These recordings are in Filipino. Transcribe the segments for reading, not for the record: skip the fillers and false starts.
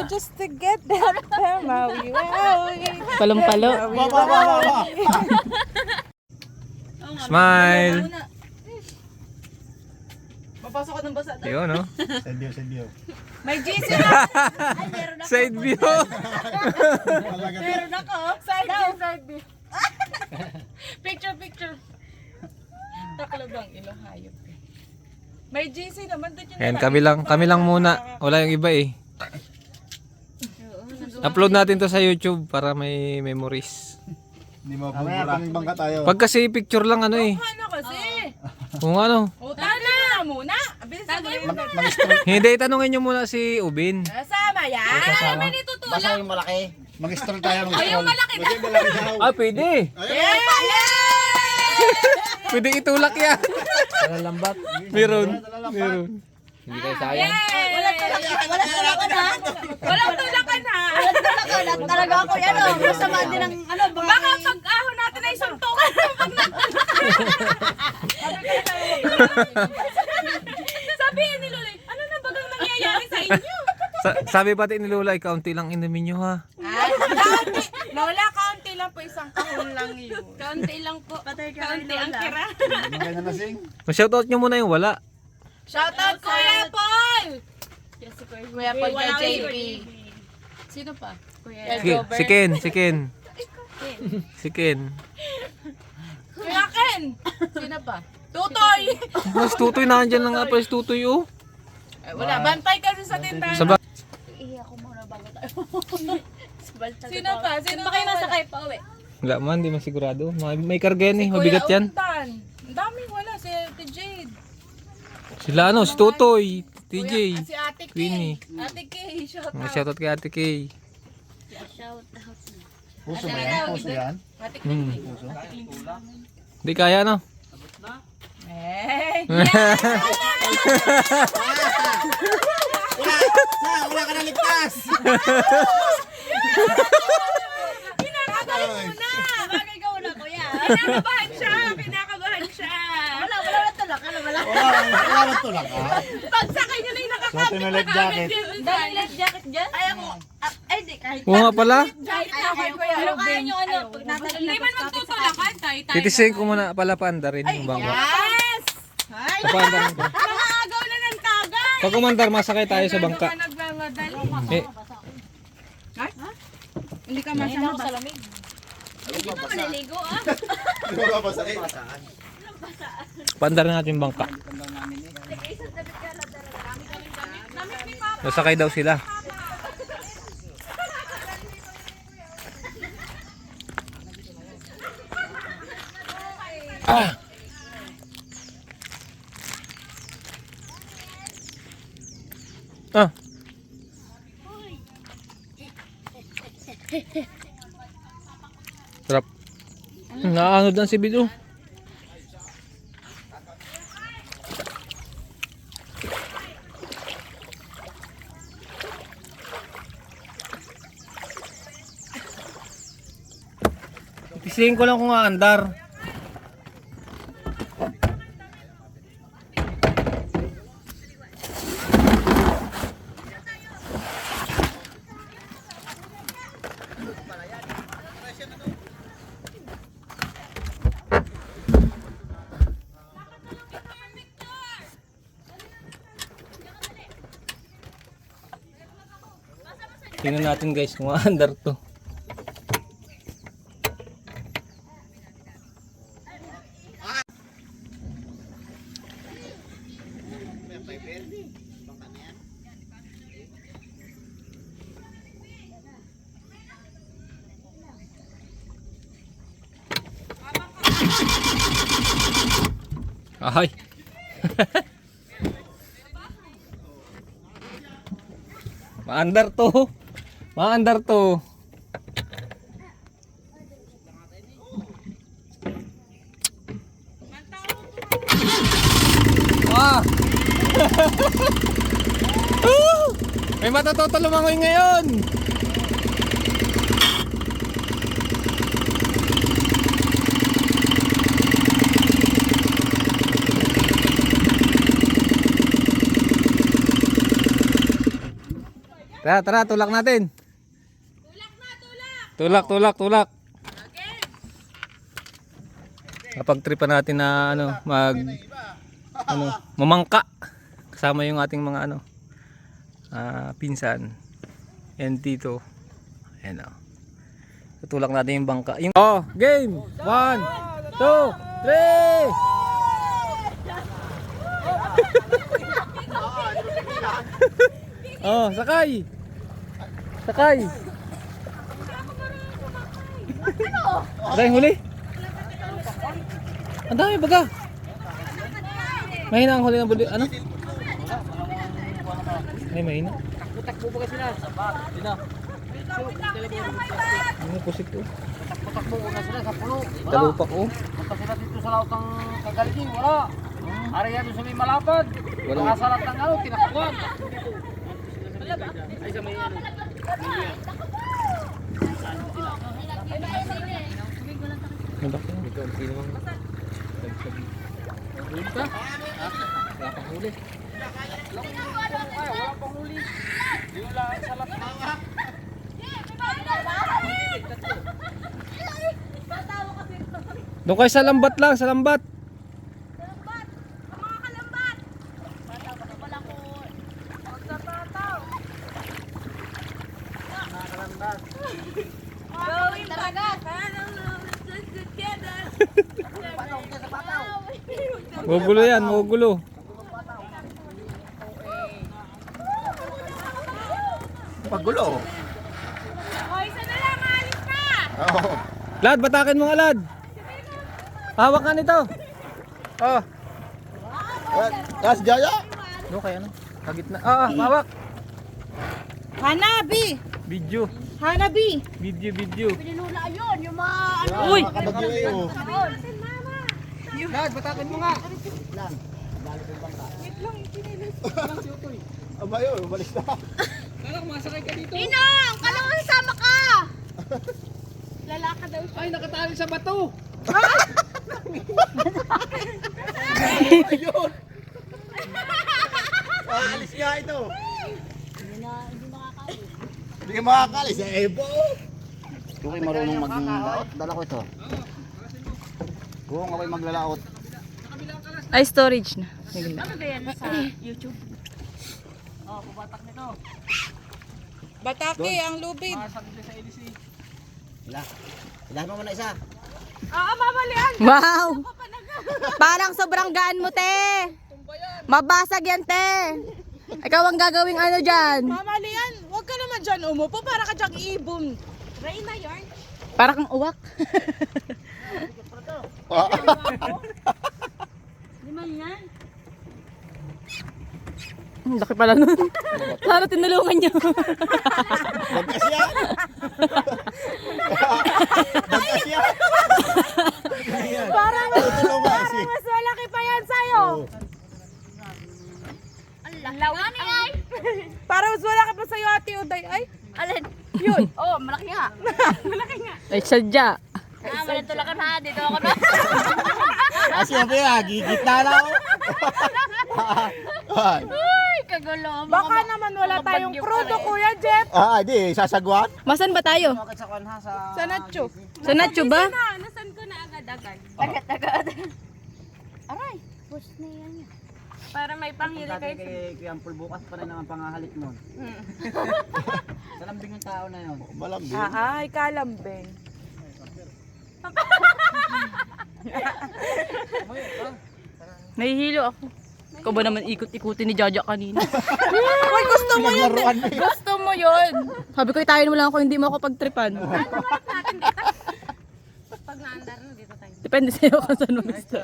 just to get that Maui. Palong-palo. Smile. Papasok ka ng basa. Yun, no? Sendio. May GC na. Side view. Meron ako. Side view. Picture. Taklo bang ilo hayop. May GC naman doon Yan, kami lang muna. Wala yung iba eh. Upload natin to sa YouTube para may memories. Hindi mo pumura. Bangka tayo. Pag kasi picture lang ano eh. Ano kasi? Kung ano. Tana muna. Bilis na. Hindi, tanungin nyo muna si Ubin. Sama yan. Ano naman itutulak? Basta yung malaki. Mag-stroll tayo. Ay, yung malaki na. Ah, pwede. Pwede itulak yan. Lambat. Meron. Hindi kayo sayang. Walang tulakan ha. Talaga ako yan o. Masama din ang ano. Baka pag-ahon natin ay suntukan. Sabihin ni Lola, ano na bagang nangyayari sa inyo? Sabi pati ni Lola, kaunti lang inumin nyo ha. Lola, kaunti lang po, isang kahon lang yun. Kaunti lang po. Patay ka Kaunti ang kira. Maganda na sing. Shoutout nyo muna yung wala. Shoutout Kuya Paul! Yes, si Kuya Paul kay Wala JP. Sino pa? Kuya. Si Ken. Si Ken. Kuya Ken! Sino pa? Tutoy! Mas tutoy na andyan lang nga pala si tutoy oh. Wala, bantay kasi sa tindahan. Sa Iiyak ko muna bago tayo. Sino pa? Sino Ba kayo nasa kay pa uwi? Wala man, di man sigurado. May karga yan eh, mabigat yan. Ang daming wala, si Ate Jade. Sila ano, si Tutoy, TJ, Si Ate Kay. Queenie. Ate Kay, shoutout. Shoutout kay Ate Kay. Shout out. Puso ba yan? Puso yan? Ate Kay. Puso. Di kaya no? Eh! Wala ka na ligtas! Kinakabahan mo na! Bagay ka muna kuya. Kinakabahan siya! Kinakabahan siya! Wala na tulak. Wala. Wala na tulak ha? Pagsakay niya na yung nakakabit Suotin mo life jacket. Dahil life jacket dyan? Ay ako. Ay di kahit. Oo nga pala. Kahit na kay Kuya Pero kaya Robin. nyo ano. Pag natalon Hindi man magtutulakan tayo. Titisin ko muna pala paandar rin yung bangka. Yes! Paandarin ko. Nakagaw na ng tagay! Pag umandar, masakay tayo sa bangka. Hindi ka nagmamadali. Eh, Hindi ka Ayun masama ako sa lamig. Hindi pa maliligo ah. Hindi mo babasakit. paandar natin yung bangka. Nasakay daw sila. Ah! Ah! Sarap. Naanod lang si Bido. Tisihin ko lang kung aandar. Tingnan natin guys kung aandar to. Ay. Maandar to. Maandar to. Ah! May matututo lumangoy ngayon. Tara, tulak natin. Tulak. Kapag-tripan natin na mamangka kasama yung ating mga pinsan and tito. Ayan o. Tutulak natin yung bangka. Game! 1, 2, 3! Sakay! Aray, huli! Ang dami baga! Mahina ang huli ng buli. Ano? Ay, mahina. Takbo ba kasi na? Ano pusit ko? Takbo na sila sa puno. Talupak ko. Punta sila dito sa laut ng Kagaliging. Wala. Ari yan sa may malapad. Wala. Nakasalat ng tinakuan. Ay, sa may Ano ba? Ito ang sino mang huli ka? Wala pang huli. Wala pang huli. Wala ang salat. Doon kayo sa lambat lang, sa lambat. Gawin talaga. Magugulo yan, magugulo. Pagulo. Hoy, isa na lang, alis ka. Oo. Lad, batakin mo nga, Lad. Hawak ka nito. Kas Jaya. Doon kayo, kagitna. Hawak. Hanabi. Video. Hanabi. Video. Pinulula yun, yung mga Uy! Nakabagyo kayo. Lad, batakin mo nga. Abayo, umalis na. Masakay ka dito. Inong! Kailangan sasama ka! Lalaka daw siya. Ay, nakatali sa bato. Alis nga ito. Hindi ka makakalis. Ebo. Kung kayo marunong maglalaot, dala ko ito. Kung ako'y maglalaot. Ay, storage na. Ano ba yan sa YouTube? Pubatak nito. Bataki, ang lubid. Masakit sa LC. Ilahan mo muna isa. Mamalian! Wow! Parang sobrang gaan mo, te. Mabasag yan, te. Ikaw ang gagawing ano dyan. Mamalian! Huwag ka naman dyan umupo para ka dyan ibon. Reyna yarn. Para kang uwak. Lima yan. Laki pala nun. Sana tinulungan niyo. Bagkas yan. Bagkas yan. Para Tutulungan si. mas malaki pa yan sa'yo. Lawani ay! Para mas malaki pa sa'yo, Ate Uday. Ay, alin? Yun. Oh, malaki nga. Malaki nga. Ay, sadya. Manitulakan ha. Dito ako na. Kasi yan ba gigit na lang. Ay. Ay, kagulo. Baka naman wala tayong crudo, Kuya Jeff. Di, sasagwan. Masan ba tayo? Sa Nacho. Sa Nacho ba? Nasan ko na agad-agad. Agad-agad. Aray, push na yan. Para may panghili kayo. Kaya bukas pa rin naman pangahalik mo. Sa lambing ng tao na yun. Malambing. Ay, kalambing. Nahihilo ako. Ikaw ba naman ikot-ikutin ni Jaja kanina? Uy, gusto mo yun. Laruan mo. Gusto mo yun. Sabi ko, tayo mo lang ako, hindi mo ako pagtripan. Pag naandar na, dito tayo. Depende sa'yo kung saan mo gusto.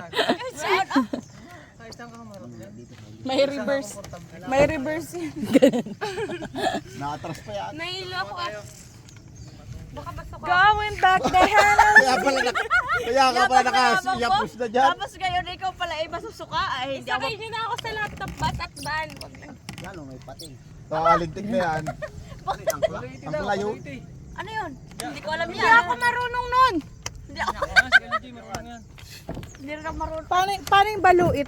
May reverse. May reverse yan. Nakatras pa yan. Nahilo ako. Baka basta ko. Going back the hell. Kaya ka pala nakasiyapos na dyan. Tapos ngayon, ikaw pala ay masusuka. Ay, hindi ako. Isakay niyo na ako sa laptop, bat at ban. Yan o, may pating. Nakalintig na yan. Ang palayo. Ano yun? Hindi ko alam yan. Hindi ako marunong nun. Hindi ako. Hindi rin ako marunong. Paano yung baluit?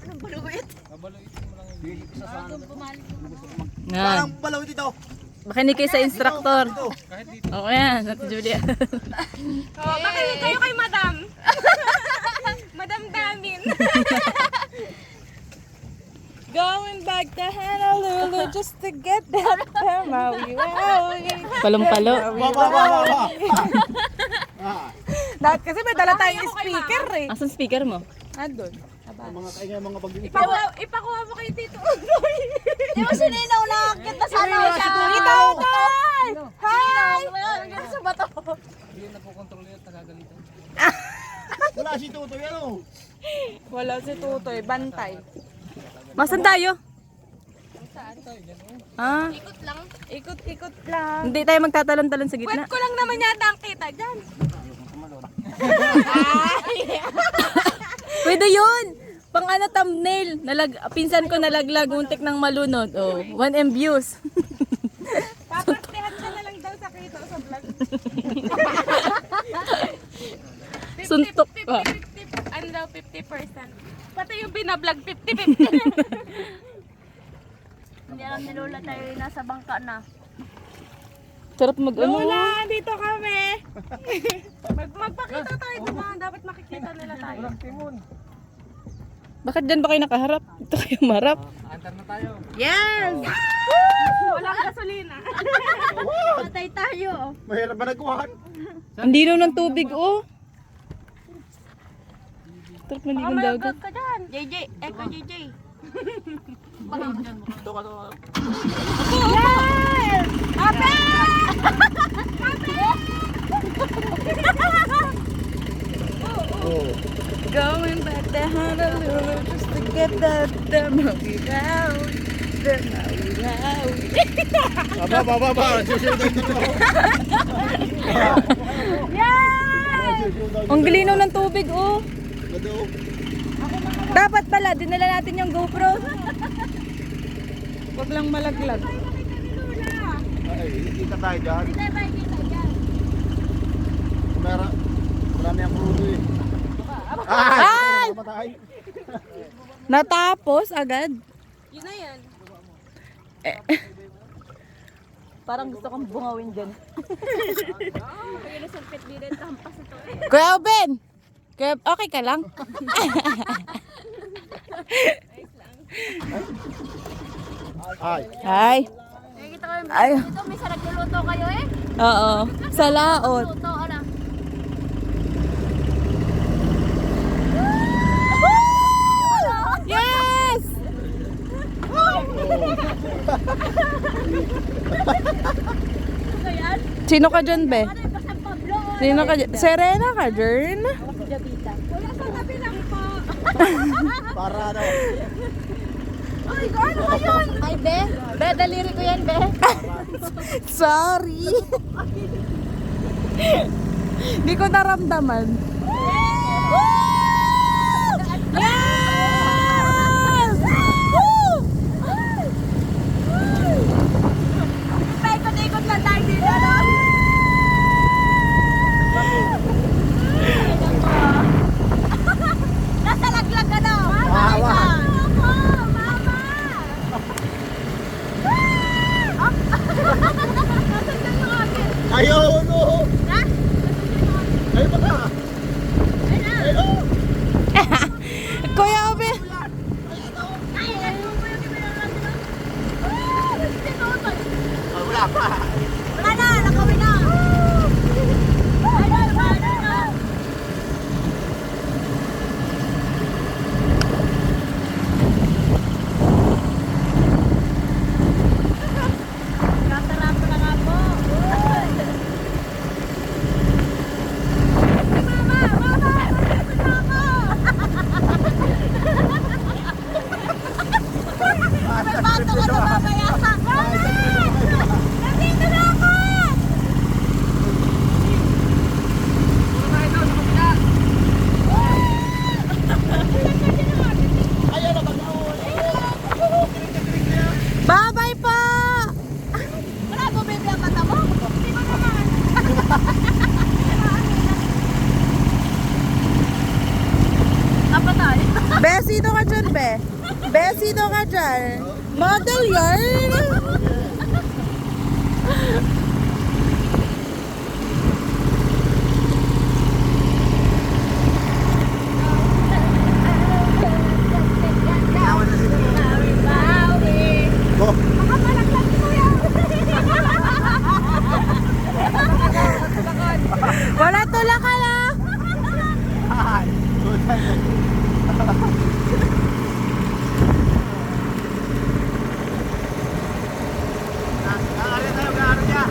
Anong baluit? Babaluitin mo lang yun. Parang palayo dito. Makinig kayo sa instructor. Oo, yan. Ate Julia. Oh, makinig kayo kay Madam. Madam Damin. Going back to Honolulu just to get that Maui. Palong-palo. Dapat kasi may dala tayong speaker eh. Asan speaker mo? Andun. Mga kaingay, mga pag-ibig. Ipakuha mo kay Tito Utoy. Di ba sininaw na kita sa ano? Tito Utoy! Hi! Hanggang sa bato. Wala si Tutoy, ano? Wala si Tutoy, bantay. Masan tayo? Ah, Ikot-ikot lang. hindi tayo magtatalon-talon sa gitna. Wet ko lang naman yata ang kita dyan. Pwede yun! Pang ano thumbnail. Pinsan ko nalaglag, untik ng malunod. Oh, 1M views. Papaktihan ka na lang daw sa kita sa vlog. Suntok ka. 50, ano daw, 50%. Pati yung binablog, 50-50. Hindi alam ni Lola tayo nasa bangka na. Sarap mag-ano. Lola, dito kami. Magpakita tayo sa mga dapat makikita nila tayo. Bakit dyan ba kayo nakaharap? Ito kayo marap. Yes! Walang gasolina. Patay tayo. Mahirap ba nagkuhan? Ang linaw ng tubig, oh. Sarap maligang dagat. Ka dyan. JJ, Echo JJ. Yes! Ape! Going back to Honolulu just to get the Maui Wowie. The Maui Wowie. Baba. Susunod na ito. Ang linaw ng tubig, oh. Gado. Dapat pala, dinala natin yung GoPro. Huwag lang malaglag. Ay, kita tayo dyan. Hindi tayo kita dyan. Marami ang krudo eh. Ay! Matay. Natapos agad. Yun na yan. Parang gusto kong bungawin dyan. Kaya sa pit din tampas ito. Kuya Ben! Kuya, okay ka lang? Ay. Ay. Nakikita ko yung Ay. dito, may nagluluto kayo eh. Oo. Sa laot. Luto, ala. Yes! Ano yan? Sino ka dyan, Be? Ano yung Pasang Pablo? Sino ka dyan? Serena ka dyan? Wala sa tabi lang po. Para ano. Ay, ano ba yun? Ay, Be. Be, daliri ko yan, Be. Sorry. Hindi ko naramdaman. Yes! Woo! Paikot-ikot lang tayo dito, no? Nasa laglag ka na. Mama. Mama! Nasundan mo agad. Ayaw, no. Ha? Ay, baka. Ayaw. Kuya Obe. Ay, nandun mo yung ibinalang nila. Wala pa. Wala na, nakawin na. Ano na? Nasarap na nga po. May bato ka sa mamaya. Nandito na ako! Bye-bye po! Wala mo, baby, ang mata mo? Hindi mo naman. Apa tayo? Be, sino ka dyan, Be? Be, sino ka dyan? Model yarn!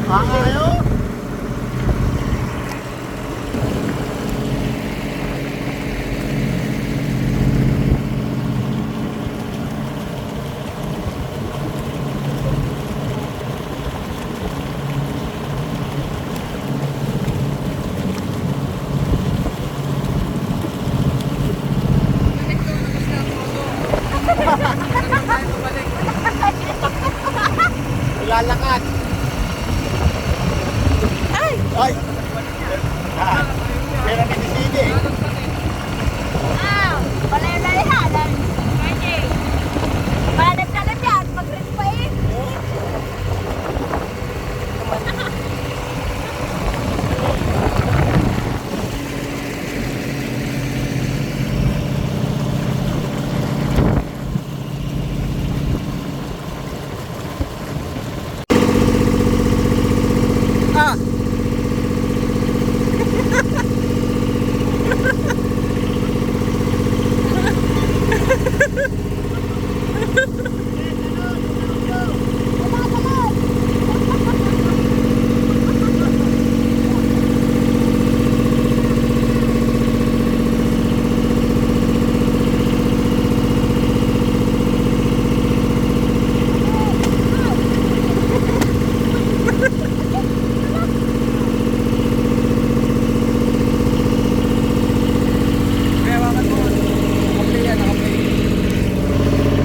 Ayaw. Lalakad. Ay! Ay! Ah, pero nagsisili. Ah, palay-layahan. Pwede. Palip-talip yan. Mag-rin pa eh. Ah!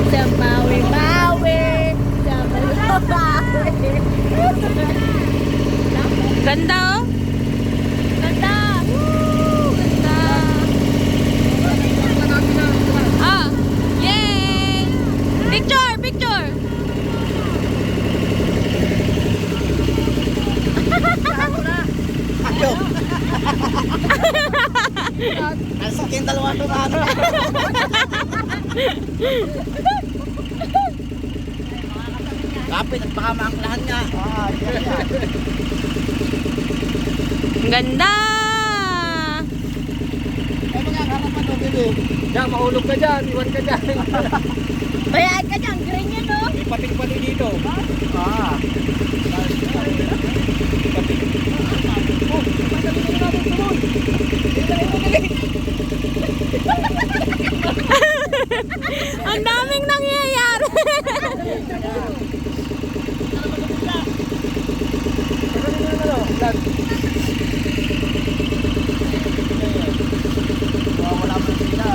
Sa Maui-Maui. Sa Maui-Maui. Ganda oh. Ganda. Ganda. Ah. Yay! Picture, picture. Ayaw. Ang sakin dalawa ito na ano. Kapit at baka maangklahan nga. Ah, yan yan. Ang ganda. Ay, magkakaroon pa ito, Bibi. Diyan, mahulog ka dyan. Iwan ka dyan. Bayaan ka dyan. Green yan oh. May pating-pating dito. Ah. Ang daming nangyayari. Wala mo sila.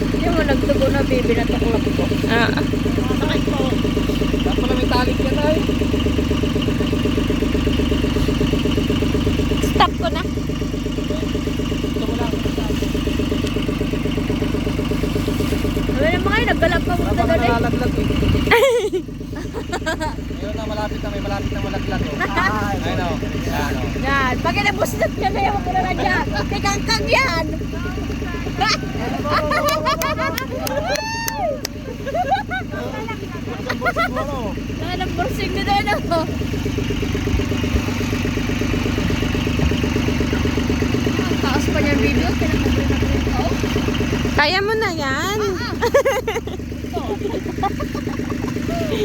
Hindi mo nagtugo na baby na tuklap ko. Ah. Dapat pala may talit ka tayo. Stop ko na. Ano naman kayo? Naggalap pa mo Wala na pa doon eh. nalalaglag eh. Ngayon na malapit na malaglag oh. Ayun oh. Yan oh. Yan. Pag inabustot ka na yung mga na dyan. Tikangkang yan. Nanganang borsing na doon ako. Ang taas pa niya video. Pinakabuhin ako yung tao. Kaya mo na yan.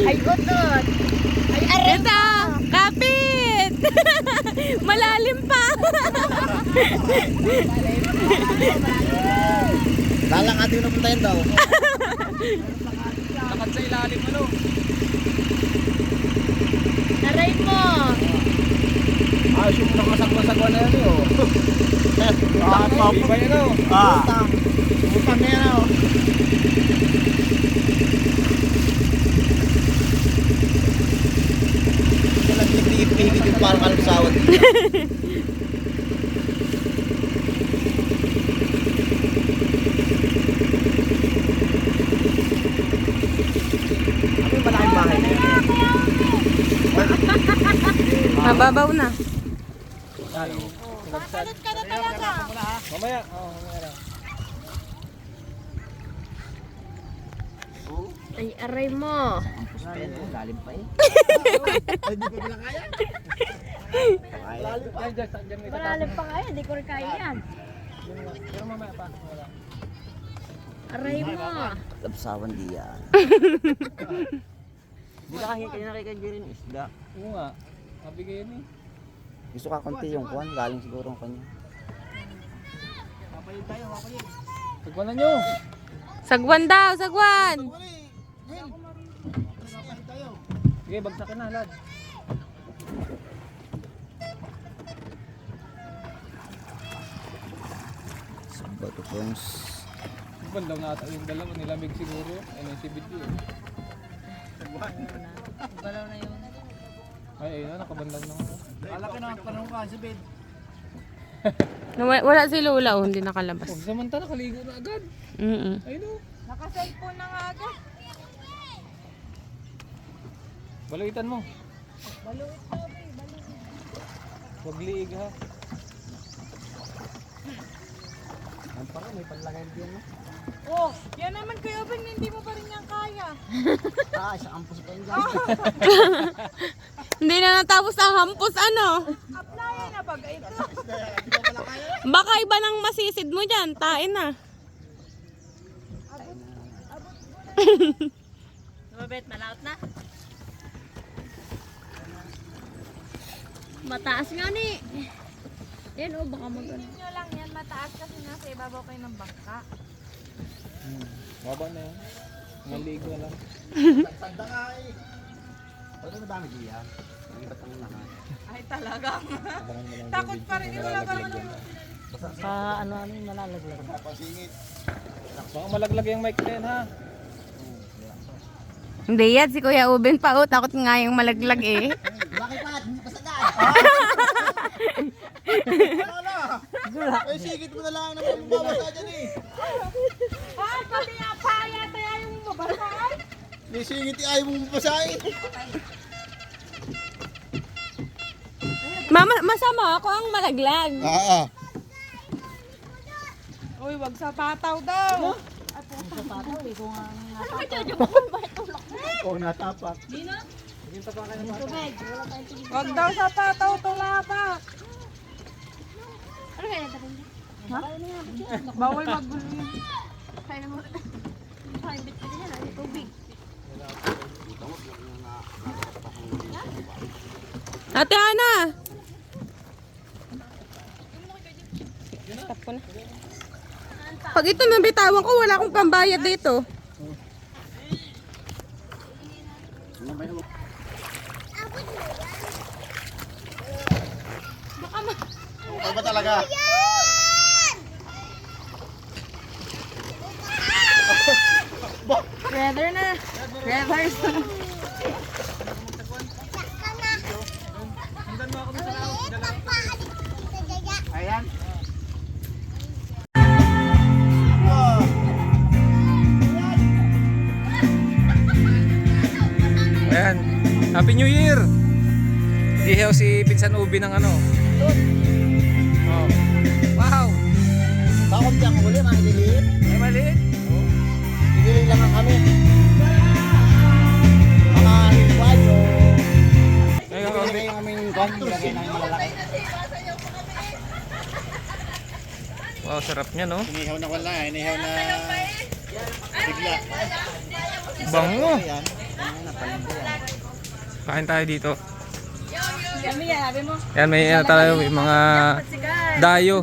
Ay, utot. Ay, aray. Ito, kapit. Malalim pa. Lalang ating napuntahin daw. Lakad sa ilalim ano. Aray mo. Ayos yung nakasagwa-sagwa na yan oh. Iba yan oh. Ah. Utang na yan oh. Walang nagpihigit yung parang kalusawan. Ano yung malaking bahay na yan? Mababaw na. Makalot ka na talaga. Mamaya. Oh, mamaya na. Ay, aray mo. Lalim pa eh. Ay, di ko pala kaya. Diyan may Malalim pa kaya, hindi ko rin kaya yan. Pero mamaya pa. Wala. Aray mo. Lapsawan di yan. Hindi ka kanina kay Jirin isda. Oo nga. Sabi kayo ni. Gusto ka konti yung kuwan, galing siguro ang kanya. Tagwanan nyo. Sagwan daw, sagwan. Sige, bagsakin na, lad. Samba to Pongs. Bandaw na ata yung dalawa, nilamig siguro. Ayun yung si Bidyo. Balaw na yun. Ay, ayun na, nakabandaw na ako. Alaki na ang tanong ka, si Bid. Wala si Lola, hindi nakalabas. Huwag samantala, kaligo na agad. Ayun o. Naka-cellphone na nga agad. Baluitan mo. Huwag liig ha. Ang parang may panlagay din no? Oh, yan naman kayo, Ben, hindi mo pa rin yan kaya. Sa ampus pa yun dyan. Hindi na natapos ang hampos, ano? Applyan na pag ito. Baka iba nang masisid mo dyan, tain na. Mabet, malaot na. Mataas nga ni. Yan o, baka mag-ano. Nyo lang yan, mataas kasi nasa ibabaw kayo ng bangka. Baba na yun. Maligo na lang. Tanda nga eh. Pwede na dami diyan. Ang iba't ang lahat. Ay talaga. Abangan mo lang. Takot pa rin, wala ka rin. Sa ano yung nalalaglag. Pasingit. Baka malaglag yung mic na yan ha. Hindi yan, si Kuya Uben pa, oh, takot nga yung malaglag eh. Bakit pa? Pasagaan! Wala. Eh, sigit mo na lang naman mabasa dyan eh. Ah, pati nga pa yata yung mabasaan. May sigit ayaw mo mabasahin. Mama, masama ako ang malaglag. Uy, wag sa pataw daw. Oo, natapak. Wag daw sa pataw, tulapak. Ano kaya natin? Bawal magulo yun. Kaya mo. Kaya bit ka din yan, ay tubig. Ate Ana! Stop ko na. Pag ito nabitawan ko, wala akong pambayad dito. Ano ba talaga? Weather na. Weather na. Ayan. Ayan. Happy New Year! Gihew si Pinsan Ubi ng ano. Oh. Wow! Bakit dyan huli, mga ililiit? Ay maliit. Ililiit lang ang kami. Mga hingkwan o... Ayun, Ilagay yung aming hingkwan, ilagay namin malalaki. wow, sarap niya no. Inihaw na wala, inihaw na bigla. Bango. Ayan. Ayan na, palengke yan. Kain tayo dito. Kami yan, sabi mo. Yan, may ano tayo, may mga dayo.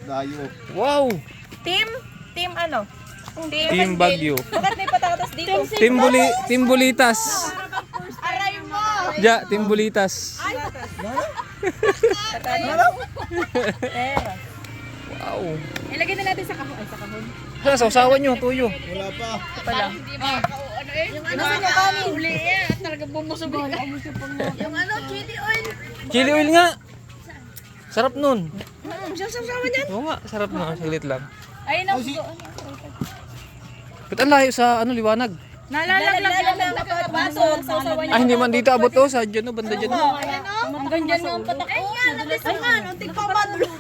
Dayo. Wow! Team ano? Team Bagyo. Bakit may patatas dito? Team Bulitas. Aray mo! Ja, Team Bulitas. Wow. Ilagay na natin sa kahon. Ay, sa kahon. Saan, sausawan nyo, tuyo. Wala pa. Yung ano sa kanin? Huli yan. At talaga bumusog. Yung ano, chili oil. Chili oil nga. Sarap nun. Sasawa niyan. Oo nga, sarap nun. Saglit lang. Ayun ang Ba't ang layo sa ano, liwanag? nalalaglag lang ng baso. Sasawa niya. Ah, hindi man dito abot to. Sa dyan, no, banda dyan. No. Hanggang dyan yung patak. Ay, yan. Nabisang nga. Unting pa madulog.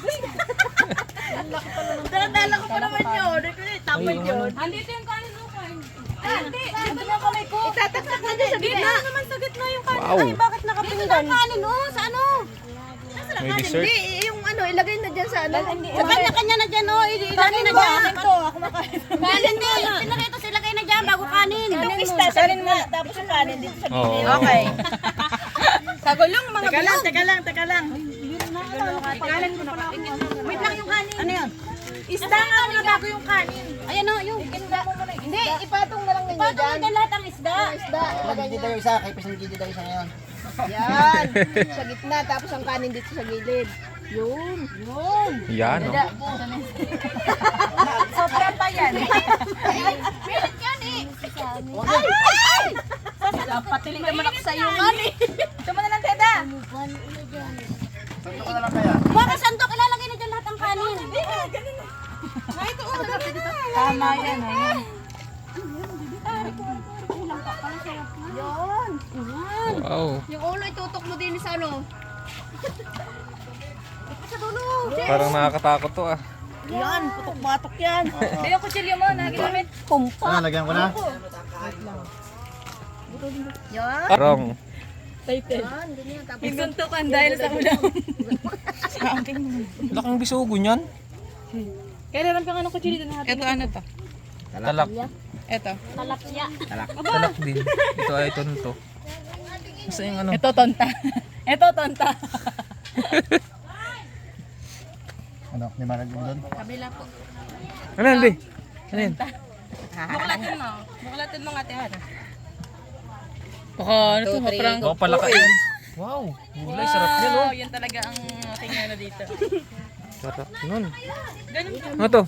Dala-dala ko pa naman yun. Tambay yun. Andito yung kanin mo, kain. Hindi. Dito na kamay ko. Itataktak na dyan sa gitna. Dito naman sa gitna yung kanin. Wow. Ay, bakit nakapinggan? Kanin o, sa ano? May dessert. Yung ano, ilagay na dyan sa ano. Sa kanya-kanya na dyan o, ilagay na dyan. Ito, ako makain. Kanin din, pinakita sila kayo na dyan, bago kanin. Itong isda sa gitna, tapos yung kanin dito sa Oo. gilid. Okay. Sa gulong mga bilog. Teka lang. Wait lang yung kanin. Ano yun? Isda nga muna bago yung kanin. Ayan o, yung isda. Hindi, ipatong na lang ninyo Patong dyan. na lahat ang isda. Hindi tayo isa, kay Pisan Gigi tayo isa ngayon. Yan. Sa gitna, tapos ang kanin dito sa gilid. Yun. Yan, oh. Sobra pa yan. Pilit yan eh. Patili naman ako sa iyo, mami. Ito mo na lang, Teda. Santo ka na lang kaya. Kumuha ka sandok, ilalagay na dyan lahat ang kanin. Tama yan. Wow. Yung ulo itutok mo din sa ano. Sa dulo. Parang nakakatakot to ah. Yan, putok-batok yan. Hindi yung kutsilyo mo, naginamit. Ah, lagyan ko na. Yan. Wrong. Yan, ganyan. Tapos Isuntukan dahil sa ulam. Laking bisugo niyan. Kaya naman kang anong kutsilyo na natin. Ito ano to? Talak. Ito. talapya. Talak din. Ito ay tonto. Basta yung ano. Ito tonta. Ito tonta. Ano, may marag yung doon? Kabila po. Ano yan, Bi? Ano yan? Buklatin mo. Buklatin mo nga tiyan. Baka ano to, maprang. Oh, palaka yan. Wow. Gulay, sarap yan, oh. Yan talaga ang ating ano dito. Sarap nun. Ganun ka. Ano to?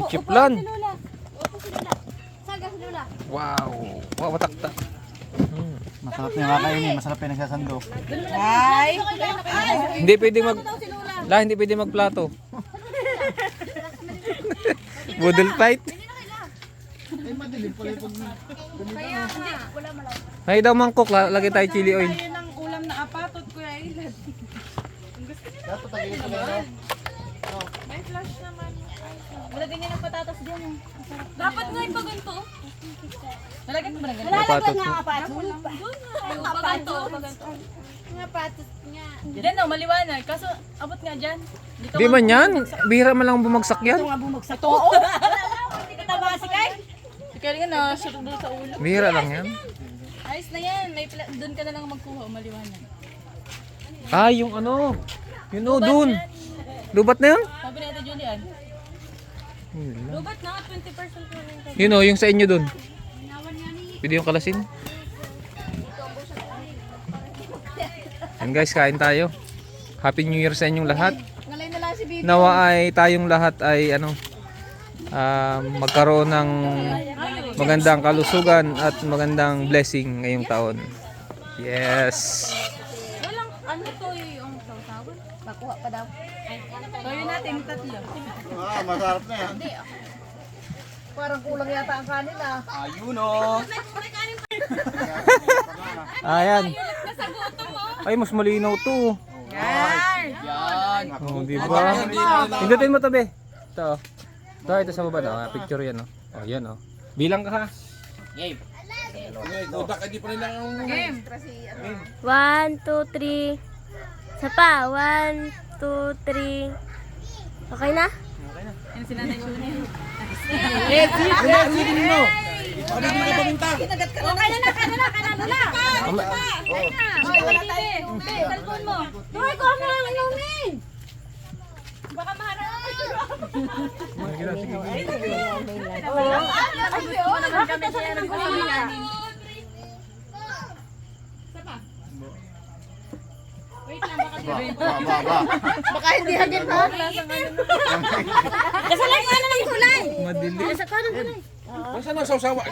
Chiplan. Lula. Opo si Lula. Saga si Lula. Wow. Wow, matakta. Masarap yung kakainin, masarap yung nagsasando. Ay. Hindi pwedeng hindi pwedeng magplato. Budol fight. May daw mangkok, lagay tayo chili oil. Yan ang ulam na apatot, Kuya Ilad. May flash naman. Malagyan niya ng patatas dyan. Dapat nga ipa ganito. Nalagyan mo ba ng ganun? Papatot. Paganto. Nga patos nga. Diyan daw, maliwanag. Kaso, abot nga dyan. Dito Di man yan. Bihira man lang bumagsak yan. nga bumagsak. Oo. Hindi ka tama si Kai. Si Kai nga na, shoot doon sa ulo. Bihira lang yan. Ayos na yan. Doon ka na lang magkuha, maliwanag. Ah, yung ano. Yun o, dun. Lubat na yun? Sabi na ito, Julian. Lubat na, 20% na lang. Yun o, yung sa inyo dun. Pwede yung kalasin. Yan guys, kain tayo. Happy New Year sa inyong lahat. Ngalay na lang si Bibi. Nawa ay tayong lahat ay magkaroon ng magandang kalusugan at magandang blessing ngayong taon. Yes. Walang ano to yung tawag. Nakuha pa daw. Gawin natin tatlo. Ah, masarap na yan. Parang kulang yata ang kanin ah. Ayun o. Ayan. Ay, mas malinaw to. Yan. Oh, di ba? Pindutin mo to, be. Ito. Ito sa baba na. Picture yan, oh. Oh, yan, oh. Bilang ka ha. Game. 1, 2, 3. Isa pa. 1, 2, 3. Okay na? Yan si Nanay Shuni. Kanalo na. Wala tayo. Cellphone mo. Tuhay ko ako ang inumin. Baka maharap ako. Baka hindi hagin pa. Kasi lang ano ng kulay. Madili. Sa kanan kulay. Saan ang sausawa?